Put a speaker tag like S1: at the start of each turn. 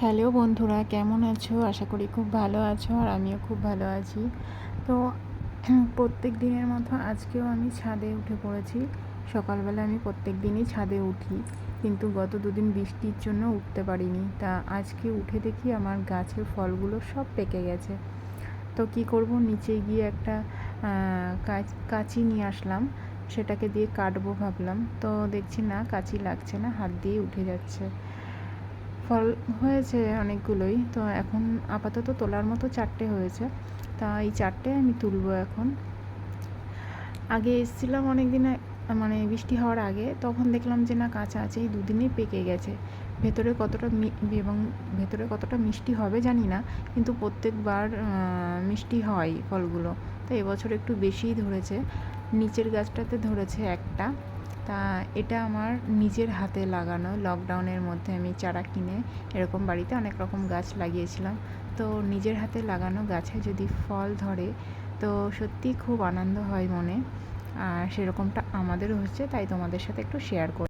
S1: Hello বন্ধুরা, কেমন আছো? আশা করি খুব ভালো আছো আর আমিও খুব ভালো আছি। তো প্রত্যেক দিনের মতো আজকেও আমি ছাদে উঠে পড়েছি। সকালবেলা আমি প্রত্যেক দিনই ছাদে উঠি, কিন্তু গত দুদিন বৃষ্টির জন্য উঠতে পারিনি। তা আজকে উঠে দেখি আমার গাছের ফলগুলো সব পেকে গেছে। তো কি করব, নিচে গিয়ে একটা কাঁচি নিয়ে আসলাম, সেটাকে দিয়ে কাটবো ভাবলাম। তো দেখছি না, কাঁচি লাগছে না, হাত দিয়ে উঠে যাচ্ছে। ফল হয়েছে অনেকগুলোই, তো এখন আপাতত তোলার মতো 4টে হয়েছে। তা এই 4টে আমি তুলবো এখন। আগে এসেছিলাম অনেক দিনে, মানে বৃষ্টি হওয়ার আগে, তখন দেখলাম যে না, কাঁচা আছে, এই দুদিনেই পেকে গেছে। ভেতরে কতটা এবং ভেতরে কতটা মিষ্টি হবে জানি না, কিন্তু প্রত্যেকবার মিষ্টি হয় ফলগুলো। তো এবছর একটু বেশিই ধরেছে। নিচের গাছটাতে ধরেছে একটা। তা এটা আমার নিজের হাতে লাগানো। লকডাউনের মধ্যে আমি চারা কিনে এরকম বাড়িতে অনেক রকম গাছ লাগিয়েছিলাম। তো নিজের হাতে লাগানো গাছে যদি ফল ধরে, তো সত্যিই খুব আনন্দ হয় মনে। আর সেরকমটা আমাদেরও হচ্ছে, তাই তোমাদের সাথে একটু শেয়ার করি।